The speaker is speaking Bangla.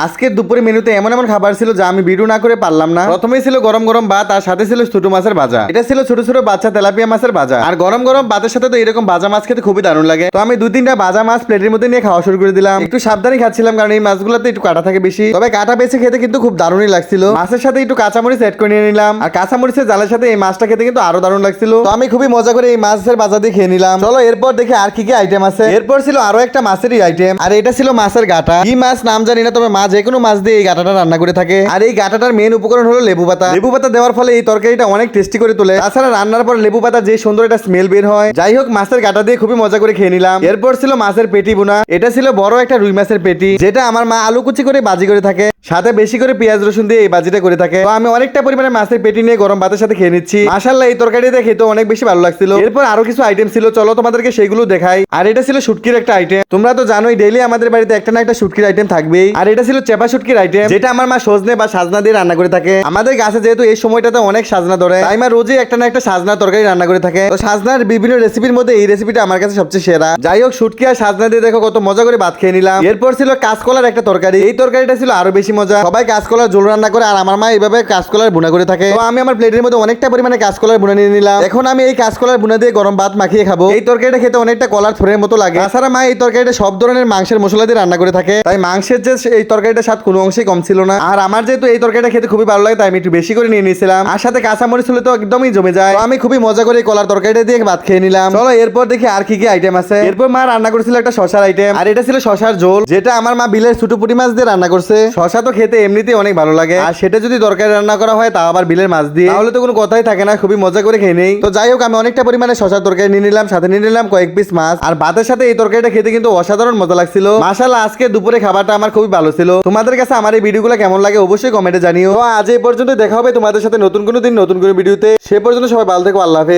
আজকের দুপুরে মেনুতে এমন এমন খাবার ছিল যা আমি ভিডিও না করে পারলাম না। প্রথমেই ছিল গরম গরম ভাত আর সাথে ছিল ছোট মাছের ভাজা। এটা ছিল ছোট ছোট বাচ্চা তেলাপিয়া মাছের ভাজা। আর গরম গরম ভাতের সাথে তো এরকম ভাজা মাছ খেতে খুবই দারুণ লাগে। তো আমি 2-3টা ভাজা মাছ প্লেটের মধ্যে নিয়ে খাওয়া শুরু করে দিলাম। একটু সাবধানে খাচ্ছিলাম কারণ এই মাছগুলোতে একটু কাটা থাকে বেশি, তবে কাটা বেছে খেতে কিন্তু খুব দারুণই লাগছিল। মাছের সাথে একটু কাঁচামরিচ এড করে নিয়ে নিলাম, আর কাঁচামরিচের জালের সাথে এই মাছটা খেতে কিন্তু আরো দারুণ লাগছিল। তো আমি খুবই মজা করে এই মাছের ভাজা দিয়ে খেয়ে নিলাম। চলো এরপর দেখি আর কি কি আইটেম আছে। এরপর ছিল আরো একটা মাছেরই আইটেম, আর এটা ছিল মাছের গাটা। কি মাছ নাম জানি না, তবে মা যে কোনো মাছ দিয়ে এই গাটাটা রান্না করে থাকে। আর এই গাটাটার মেন উপকরণ হলো লেবু পাতা। লেবু পাতা দেওয়ার ফলে এই তরকারিটা অনেক টেস্টি করে তোলে। তাছাড়া রান্নার পর লেবু পাতা যে সুন্দর একটা স্মেল বের হয়। যাই হোক, মাছের গাটা দিয়ে খুবই মজা করে খেয়ে নিলাম। এরপর ছিল মাছের পেটি বোনা। এটা ছিল বড় একটা রুই মাছের পেটি, যেটা আমার মা আলু কুচি করে বাজি করে থাকে, সাথে বেশি করে পেঁয়াজ রসুন দিয়ে এই বাজিটা করে থাকে। তো আমি অনেকটা পরিমাণে মাছের পেটি নিয়ে গরম ভাতের সাথে খেয়ে নিচ্ছি। মাশাআল্লাহ, এই তরকারিটা খেতে অনেক বেশি ভালো লাগছিল। এরপর আরো কিছু আইটেম ছিল, চলো তোমাদেরকে সেগুলো দেখাই। আর এটা ছিল শুটকির একটা আইটেম। তোমরা তো জানোই ডেইলি আমাদের বাড়িতে একটা না একটা শুটকির আইটেম থাকবেই। আর এটা ছিল চেপা শুটকির আইটেম, যেটা আমার মা সজনে বা সাজনা দিয়ে রান্না করে থাকে। আমাদের গাছে যেহেতু এই সময়টাতে অনেক সাজনা ধরে, তাই মা রোজই একটা না একটা সাজনা তরকারি রান্না করে থাকে। তো সাজনার বিভিন্ন রেসিপির মধ্যে এই রেসিপিটা আমার কাছে সবচেয়ে সেরা। যাই হোক, শুটকি আর সাজনা দিয়ে দেখো কত মজা করে ভাত খেয়ে নিলাম। এরপর ছিল কাঁচকলার একটা তরকারি। এই তরকারিটা ছিল আরো বেশি মজা। সবাই কাঁচকলার ঝোল রান্না করে, আর আমার মা এইভাবে কাঁচকলার বুনা করে থাকে। তো আমি আমার প্লেটের মধ্যে অনেকটা পরিমাণে কাঁচকলার বুনা নিয়ে নিলাম। এখন আমি এই কাঁচকলার বুনা দিয়ে গরম ভাত মাখিয়ে খাবো। এই তরকারিটা খেতে অনেকটা কলার থ্রোয়ের মতো লাগে। তাছাড়া মা এই তরকারিটা সব ধরনের মাংসের মশলা দিয়ে রান্না করে থাকে, তাই মাংসের যে এই তরকারিটার স্বাদ কোনো অংশেই কম ছিল না। আর আমার যেহেতু এই তরকারিটা খেতে খুবই ভালো লাগে, তাই আমি একটু বেশি করে নিয়ে নিয়েছিলাম। আর সাথে কাঁচামরিচ হলে তো একদমই জমে যায়। তো আমি খুবই মজা করে কলার তরকারিটা দিয়ে ভাত খেয়ে নিলাম। চলো এরপর দেখি আর কি কি আইটেম আছে। এরপর মা রান্না করেছিল একটা শশার আইটেম, আর এটা ছিল শশার ঝোল, যেটা আমার মা বিলের ছোট পুঁটি মাছ দিয়ে রান্না করছে। শশা তো খেতে এমনিতেই অনেক ভালো লাগে, আর সেটা যদি তরকারি রান্না করা হয় তা আবার বিলের মাছ দিয়ে, তাহলে তো কোনো কথাই থাকে না। খুবই মজা করে খেয়ে নেই। তো যাই হোক, আমি অনেকটা পরিমাণে শশার তরকারি নিয়ে নিলাম, সাথে নিয়ে নিলাম কয়েক পিস মাছ। আর ভাতের সাথে এই তরকারিটা খেতে কিন্তু অসাধারণ মজা লাগছিল। মাশাআল্লাহ, আজকে দুপুরে খাবারটা আমার খুবই ভালো ছিল। তোমাদের কাছে আমার এই ভিডিওগুলো কেমন লাগে অবশ্যই কমেন্টে জানিও। তো আজ এই পর্যন্ত, দেখা হবে তোমাদের সাথে নতুন কোনো দিন নতুন কোনো ভিডিওতে। সে পর্যন্ত সবাই ভালো থেকো, আল্লাহ হাফেজ।